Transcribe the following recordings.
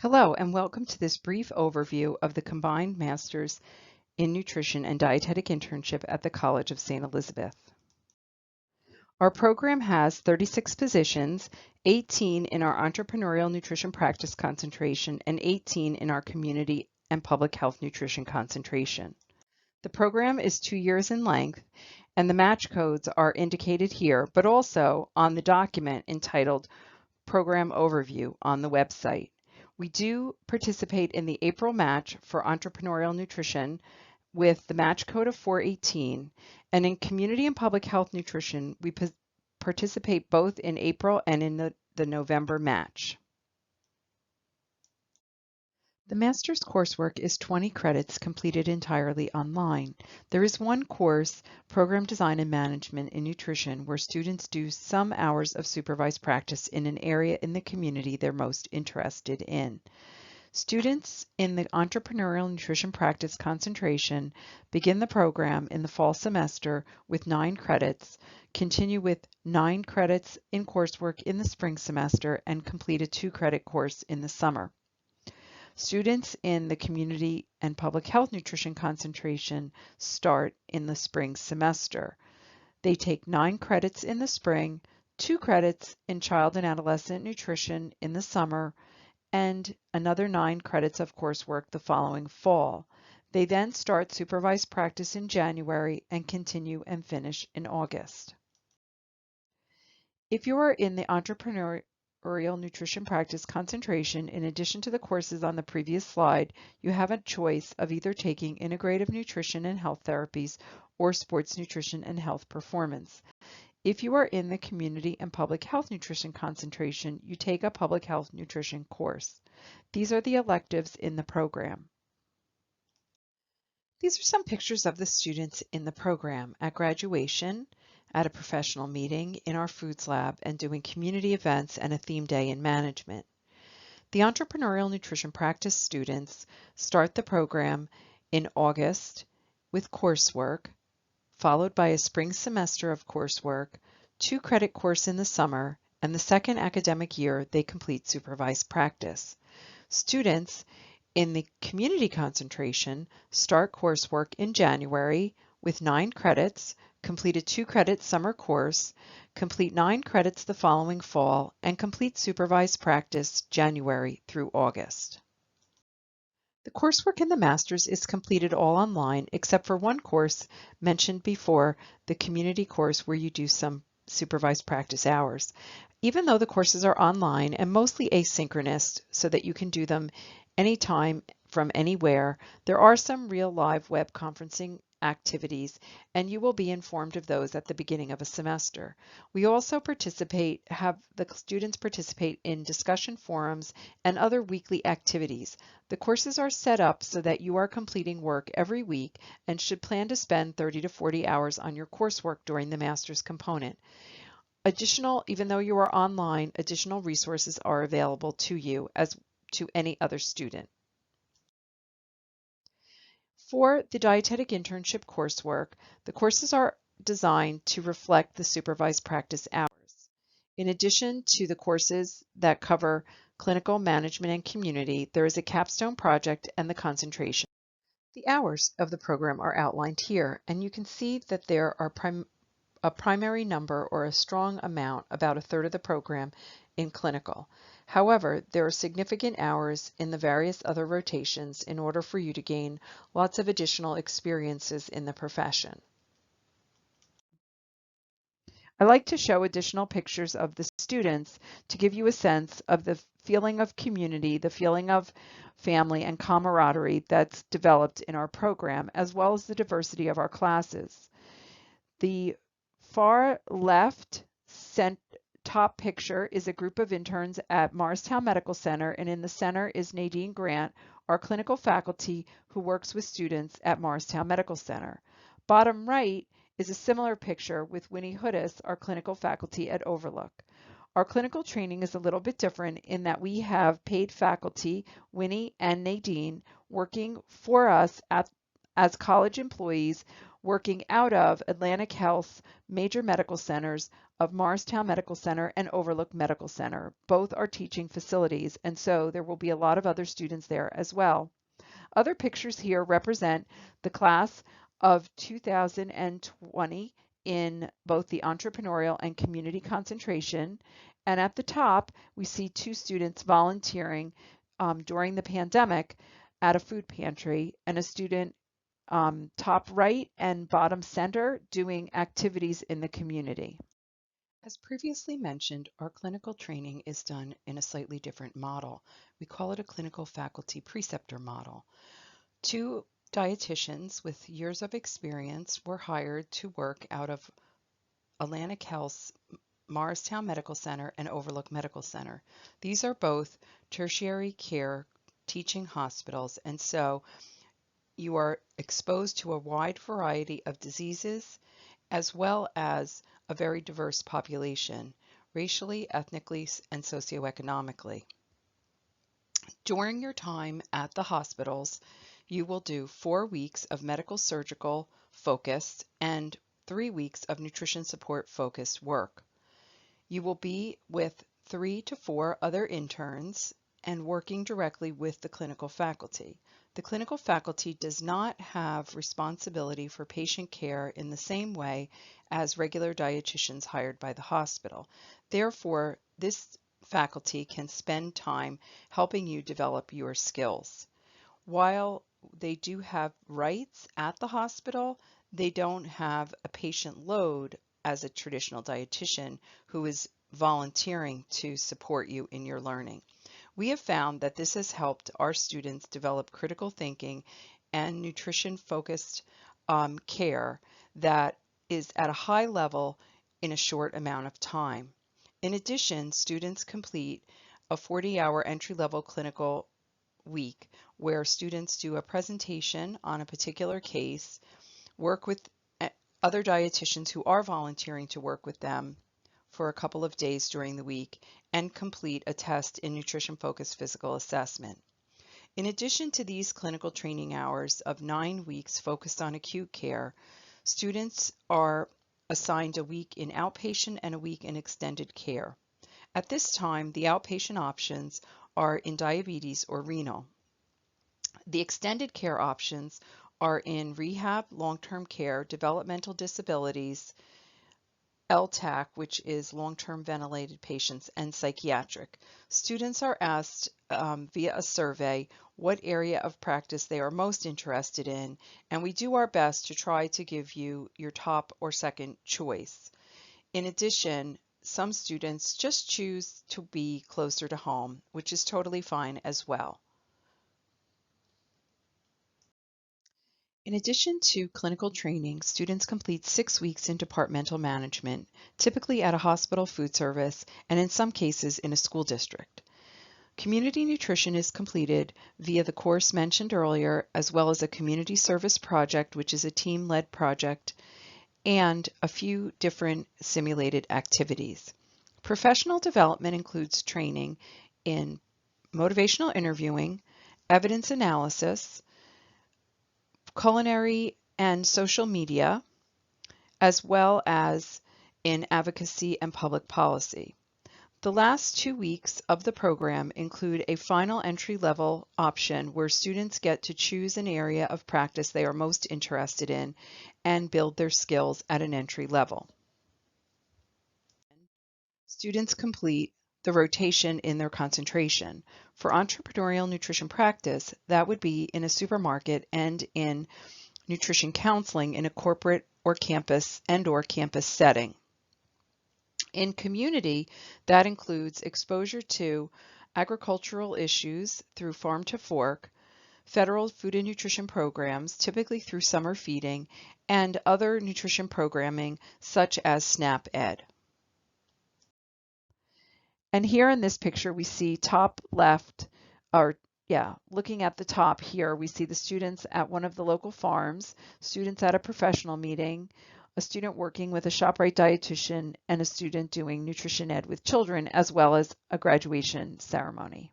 Hello, and welcome to this brief overview of the combined Masters in Nutrition and Dietetic Internship at the College of St. Elizabeth. Our program has 36 positions, 18 in our Entrepreneurial Nutrition Practice concentration and 18 in our Community and Public Health Nutrition concentration. The program is 2 years in length, and the match codes are indicated here, but also on the document entitled Program Overview on the website. We do participate in the April match for entrepreneurial nutrition with the match code of 418, and in community and public health nutrition, we participate both in April and in the November match. The master's coursework is 20 credits completed entirely online. There is one course, Program Design and Management in Nutrition, where students do some hours of supervised practice in an area in the community they're most interested in. Students in the Entrepreneurial Nutrition Practice concentration begin the program in the fall semester with 9 credits, continue with 9 credits in coursework in the spring semester, and complete a 2-credit course in the summer. Students in the Community and Public Health Nutrition concentration start in the spring semester. They take 9 credits in the spring, 2 credits in Child and Adolescent Nutrition in the summer, and another 9 credits of coursework the following fall. They then start supervised practice in January and continue and finish in August. If you are in the Entrepreneurial Nutrition Practice concentration, in addition to the courses on the previous slide, you have a choice of either taking Integrative Nutrition and Health Therapies or Sports Nutrition and Health Performance. If you are in the Community and Public Health Nutrition concentration, you take a Public Health Nutrition course. These are the electives in the program. These are some pictures of the students in the program at graduation, at a professional meeting, in our foods lab, and doing community events and a theme day in management. The Entrepreneurial Nutrition Practice students start the program in August with coursework, followed by a spring semester of coursework, 2-credit course in the summer, and the second academic year they complete supervised practice. Students in the community concentration start coursework in January with 9 credits, complete a 2-credit summer course, complete 9 credits the following fall, and complete supervised practice January through August. The coursework in the Masters is completed all online except for one course mentioned before, the community course where you do some supervised practice hours. Even though the courses are online and mostly asynchronous so that you can do them anytime from anywhere, there are some real live web conferencing activities, and you will be informed of those at the beginning of a semester. We also have the students participate in discussion forums and other weekly activities. The courses are set up so that you are completing work every week and should plan to spend 30 to 40 hours on your coursework during the master's component. Even though you are online, additional resources are available to you as to any other student. For the Dietetic Internship coursework, the courses are designed to reflect the supervised practice hours. In addition to the courses that cover clinical management and community, there is a capstone project and the concentration. The hours of the program are outlined here, and you can see that there are a primary number or a strong amount, about a third of the program, in clinical. However, there are significant hours in the various other rotations in order for you to gain lots of additional experiences in the profession. I like to show additional pictures of the students to give you a sense of the feeling of community, the feeling of family and camaraderie that's developed in our program, as well as the diversity of our classes. The far left top picture is a group of interns at Morristown Medical Center, and in the center is Nadine Grant, our clinical faculty who works with students at Morristown Medical Center. Bottom right is a similar picture with Winnie Hoodis, our clinical faculty at Overlook. Our clinical training is a little bit different in that we have paid faculty, Winnie and Nadine, working for us as college employees, working out of Atlantic Health's major medical centers of Morristown Medical Center and Overlook Medical Center. Both are teaching facilities, and so there will be a lot of other students there as well. Other pictures here represent the class of 2020 in both the entrepreneurial and community concentration. And at the top, we see two students volunteering during the pandemic at a food pantry, and a student top right and bottom center doing activities in the community. As previously mentioned, our clinical training is done in a slightly different model. We call it a clinical faculty preceptor model. Two dietitians with years of experience were hired to work out of Atlantic Health's Morristown Medical Center and Overlook Medical Center. These are both tertiary care teaching hospitals, and so you are exposed to a wide variety of diseases as well as a very diverse population, racially, ethnically, and socioeconomically. During your time at the hospitals, you will do 4 weeks of medical surgical focused and 3 weeks of nutrition support focused work. You will be with 3 to 4 other interns and working directly with the clinical faculty. The clinical faculty does not have responsibility for patient care in the same way as regular dietitians hired by the hospital. Therefore, this faculty can spend time helping you develop your skills. While they do have rights at the hospital, they don't have a patient load as a traditional dietitian who is volunteering to support you in your learning. We have found that this has helped our students develop critical thinking and nutrition-focused care that is at a high level in a short amount of time. In addition, students complete a 40-hour entry-level clinical week where students do a presentation on a particular case, work with other dietitians who are volunteering to work with them for a couple of days during the week, and complete a test in nutrition-focused physical assessment. In addition to these clinical training hours of 9 weeks focused on acute care, students are assigned a week in outpatient and a week in extended care. At this time, the outpatient options are in diabetes or renal. The extended care options are in rehab, long-term care, developmental disabilities, LTAC, which is long-term ventilated patients, and psychiatric. Students are asked via a survey what area of practice they are most interested in, and we do our best to try to give you your top or second choice. In addition, some students just choose to be closer to home, which is totally fine as well. In addition to clinical training, students complete 6 weeks in departmental management, typically at a hospital food service and in some cases in a school district. Community nutrition is completed via the course mentioned earlier, as well as a community service project, which is a team-led project, and a few different simulated activities. Professional development includes training in motivational interviewing, evidence analysis, culinary and social media, as well as in advocacy and public policy. The last 2 weeks of the program include a final entry-level option where students get to choose an area of practice they are most interested in and build their skills at an entry level. Students complete the rotation in their concentration. For entrepreneurial nutrition practice, that would be in a supermarket and in nutrition counseling in a corporate or campus setting. In community, that includes exposure to agricultural issues through Farm to Fork, federal food and nutrition programs, typically through summer feeding, and other nutrition programming such as SNAP Ed. And here in this picture, we see top left, looking at the top here, we see the students at one of the local farms, students at a professional meeting, a student working with a ShopRite dietitian, and a student doing nutrition ed with children, as well as a graduation ceremony.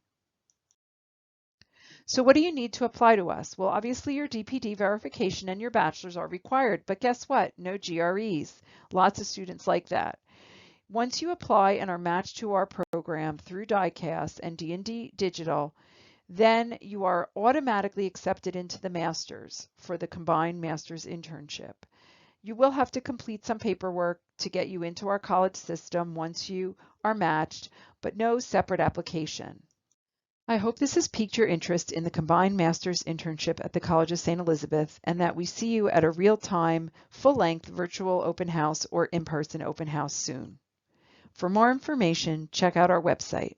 So what do you need to apply to us? Well, obviously your DPD verification and your bachelor's are required, but guess what? No GREs. Lots of students like that. Once you apply and are matched to our program through DieCast and D&D Digital, then you are automatically accepted into the Masters for the combined Masters internship. You will have to complete some paperwork to get you into our college system once you are matched, but no separate application. I hope this has piqued your interest in the combined master's internship at the College of St. Elizabeth and that we see you at a real-time, full-length virtual open house or in-person open house soon. For more information, check out our website.